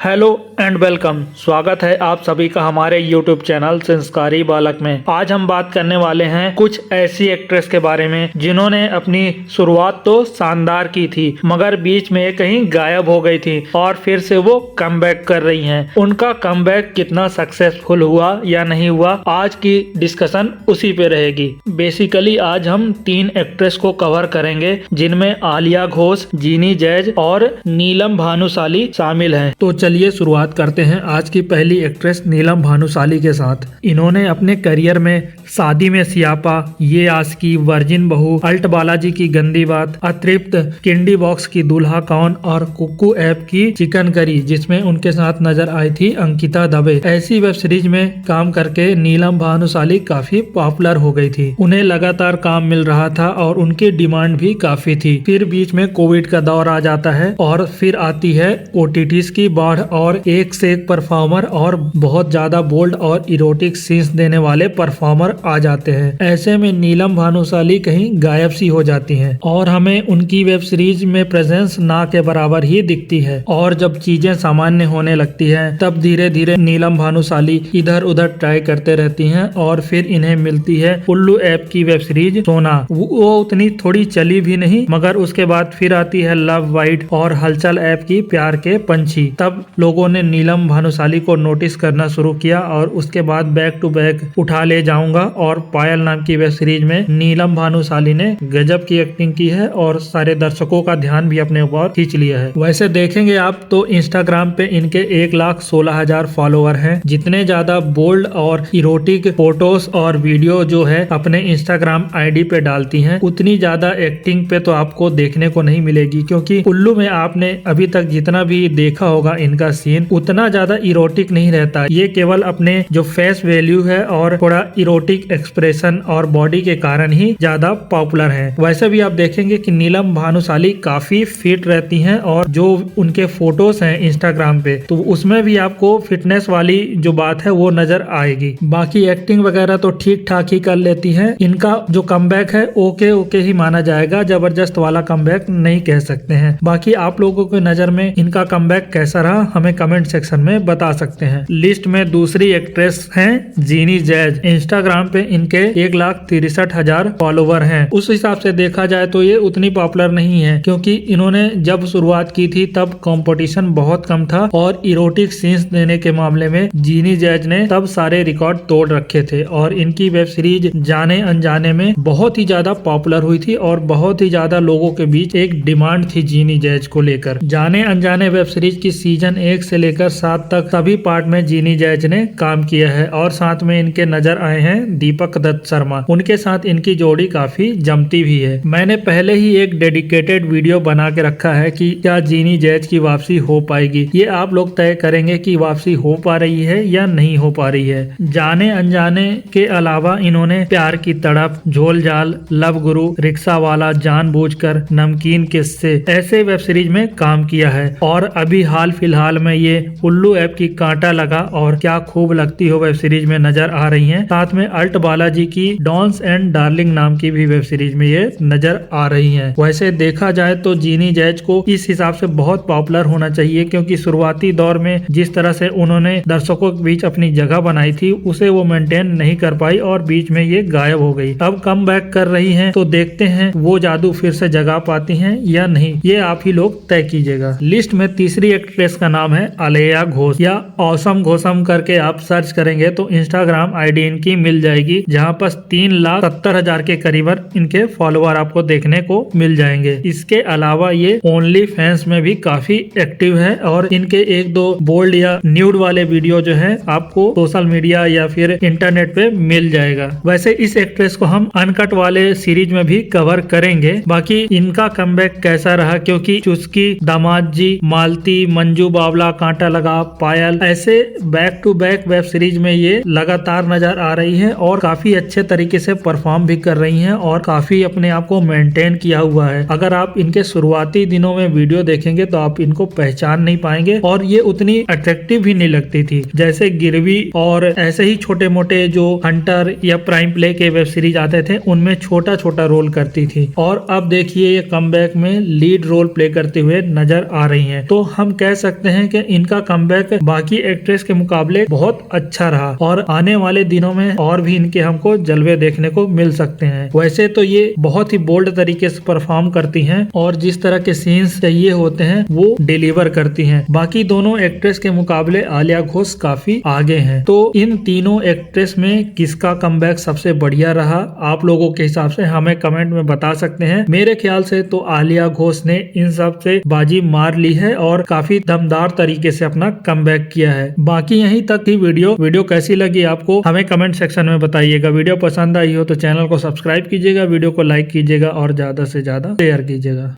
Hello and welcome. स्वागत है आप सभी का हमारे YouTube चैनल संस्कारी बालक में। आज हम बात करने वाले हैं कुछ ऐसी एक्ट्रेस के बारे में जिन्होंने अपनी शुरुआत तो शानदार की थी, मगर बीच में कहीं गायब हो गई थी और फिर से वो कमबैक कर रही हैं। उनका कमबैक कितना सक्सेसफुल हुआ या नहीं हुआ, आज की डिस्कशन उसी पे रहेगी। बेसिकली आज हम 3 एक्ट्रेस को कवर करेंगे जिनमें आलिया घोष, जीनी जैज और नीलम भानुशाली शामिल हैं। तो चलिए शुरुआत करते हैं आज की पहली एक्ट्रेस नीलम भानुशाली के साथ। इन्होंने अपने करियर में शादी में सियापा, ये आशिकी, वर्जिन बहू, अल्ट बालाजी की गंदी बात, अतृप्त, किंडी बॉक्स की दूल्हा कौन और कुक्कू ऐप की चिकन करी, जिसमें उनके साथ नजर आई थी अंकिता दबे, ऐसी वेब सीरीज में काम करके नीलम भानुशाली काफी पॉपुलर हो गई थी। उन्हें लगातार काम मिल रहा था और उनकी डिमांड भी काफी थी। फिर बीच में कोविड का दौर आ जाता है और फिर आती है OTTs की बाढ़ और एक से एक परफॉर्मर और बहुत ज्यादा बोल्ड और इरोटिक सीन्स देने वाले परफॉर्मर आ जाते हैं। ऐसे में नीलम भानुशाली कहीं गायब सी हो जाती हैं और हमें उनकी वेब सीरीज में प्रेजेंस ना के बराबर ही दिखती है। और जब चीजें सामान्य होने लगती हैं तब धीरे धीरे नीलम भानुशाली इधर उधर ट्राई करते रहती हैं और फिर इन्हें मिलती है उल्लू ऐप की वेब सीरीज सोना। वो उतनी थोड़ी चली भी नहीं, मगर उसके बाद फिर आती है लव वाइट और हलचल ऐप की प्यार के पंछी। तब लोगों ने नीलम भानुशाली को नोटिस करना शुरू किया और उसके बाद बैक टू बैक उठा ले जाऊंगा और पायल नाम की वेब सीरीज में नीलम भानुशाली ने गजब की एक्टिंग की है और सारे दर्शकों का ध्यान भी अपने ऊपर खींच लिया है। वैसे देखेंगे आप तो इंस्टाग्राम पे इनके 1,16,000 फॉलोअर हैं। जितने ज्यादा बोल्ड और इरोटिक फोटोज और वीडियो जो है अपने इंस्टाग्राम आईडी पे डालती हैं, उतनी ज्यादा एक्टिंग पे तो आपको देखने को नहीं मिलेगी, क्योंकि उल्लू में आपने अभी तक जितना भी देखा होगा इनका सीन उतना ज्यादा इरोटिक नहीं रहता। ये केवल अपने जो फेस वैल्यू है और थोड़ा इरोटिक एक्सप्रेशन और बॉडी के कारण ही ज्यादा पॉपुलर है। वैसे भी आप देखेंगे कि नीलम भानुशाली काफी फिट रहती हैं और जो उनके फोटोज हैं इंस्टाग्राम पे तो उसमें भी आपको फिटनेस वाली जो बात है वो नजर आएगी। बाकी एक्टिंग वगैरह तो ठीक ठाक ही कर लेती हैं। इनका जो कमबैक है ओके ओके ही माना जाएगा, जबरदस्त वाला कमबैक नहीं कह सकते हैं। बाकी आप लोगों की नजर में इनका कमबैक कैसा रहा हमें कमेंट सेक्शन में बता सकते हैं। लिस्ट में दूसरी एक्ट्रेस हैं जीनी जैज। इंस्टाग्राम पे इनके 1,63,000 फॉलोवर हैं। उस हिसाब से देखा जाए तो ये उतनी पॉपुलर नहीं है, क्योंकि इन्होंने जब शुरुआत की थी तब कंपटीशन बहुत कम था और इरोटिक सीन्स देने के मामले में जीनी जैज ने तब सारे रिकॉर्ड तोड़ रखे थे और इनकी वेब सीरीज जाने अनजाने में बहुत ही ज्यादा पॉपुलर हुई थी और बहुत ही ज्यादा लोगों के बीच एक डिमांड थी जीनी जैज को लेकर। जाने अनजाने वेब सीरीज की सीजन 1 से लेकर 7 तक सभी पार्ट में जीनी जैज ने काम किया है और साथ में इनके नजर आए हैं दीपक दत्त शर्मा। उनके साथ इनकी जोड़ी काफी जमती भी है। मैंने पहले ही एक डेडिकेटेड वीडियो बना के रखा है कि क्या जीनी जैज की वापसी हो पाएगी। ये आप लोग तय करेंगे कि वापसी हो पा रही है या नहीं हो पा रही है। जाने अनजाने के अलावा इन्होंने प्यार की तड़प, झोल जाल, लव गुरु, रिक्शा वाला, जानबूझकर, नमकीन किस्से ऐसे वेब सीरीज में काम किया है और अभी हाल फिलहाल में ये उल्लू ऐप की कांटा लगा और क्या खूब लगती हो वेब सीरीज में नजर आ रही हैं। साथ में अल्ट बालाजी की डॉन्स एंड डार्लिंग नाम की भी वेब सीरीज में ये नजर आ रही हैं। वैसे देखा जाए तो जीनी जैज को इस हिसाब से बहुत पॉपुलर होना चाहिए, क्योंकि शुरुआती दौर में जिस तरह से उन्होंने दर्शकों के बीच अपनी जगह बनाई थी उसे वो मेंटेन नहीं कर पाई और बीच में ये गायब हो गई। अब कम बैक कर रही हैं तो देखते हैं वो जादू फिर से जगा पाती हैं या नहीं, ये आप ही लोग तय कीजिएगा। लिस्ट में तीसरी एक्ट्रेस का नाम है आलिया घोष या ऑसम घोसम करके आप सर्च करेंगे तो इंस्टाग्राम आईडी इनकी मिल जाएगी, जहां पर 3,70,000 के करीबन इनके फॉलोअर आपको देखने को मिल जाएंगे। इसके अलावा ये ओनली फैंस में भी काफी एक्टिव है और इनके 1-2 बोल्ड या न्यूड वाले वीडियो जो है आपको सोशल मीडिया या फिर इंटरनेट पे मिल जाएगा। वैसे इस एक्ट्रेस को हम अनकट वाले सीरीज में भी कवर करेंगे। बाकी इनका कमबैक कैसा रहा, क्योंकि चुस्की, दामाद जी, मालती, मंजू बावला, कांटा लगा, पायल ऐसे back to back web series में ये लगातार नजर आ रही है और काफी अच्छे तरीके से परफॉर्म भी कर रही हैं और काफी अपने आप को मेंटेन किया हुआ है। अगर आप इनके शुरुआती दिनों में वीडियो देखेंगे तो आप इनको पहचान नहीं पाएंगे और ये उतनी अट्रैक्टिव भी नहीं लगती थी जैसे गिरवी और ऐसे ही छोटे मोटे जो हंटर या प्राइम प्ले के वेब सीरीज आते थे उनमें छोटा छोटा रोल करती थी और अब देखिए ये कमबैक में लीड रोल प्ले करते हुए नजर आ रही हैं। तो हम कह सकते हैं कि इनका कमबैक बाकी एक्ट्रेस के मुकाबले बहुत अच्छा रहा और आने वाले दिनों में और भी इनके हमको जलवे देखने को मिल सकते हैं। वैसे तो ये बहुत ही बोल्ड तरीके से परफॉर्म करती हैं और जिस तरह के सीन्स चाहिए होते हैं वो डिलीवर करती हैं। बाकी दोनों एक्ट्रेस के मुकाबले आलिया घोष काफी आगे हैं। तो इन तीनों एक्ट्रेस में किसका कमबैक सबसे बढ़िया रहा, आप लोगों के हिसाब से हमें कमेंट में बता सकते हैं। मेरे ख्याल से तो आलिया घोष ने इन सब से बाजी मार ली है और काफी दमदार तरीके से अपना कमबैक किया है। बाकी यहीं तक थी वीडियो कैसी लगी आपको हमें कमेंट सेक्शन में बताइएगा। वीडियो पसंद आई हो तो चैनल को सब्सक्राइब कीजिएगा, वीडियो को लाइक कीजिएगा और ज्यादा से ज्यादा शेयर कीजिएगा।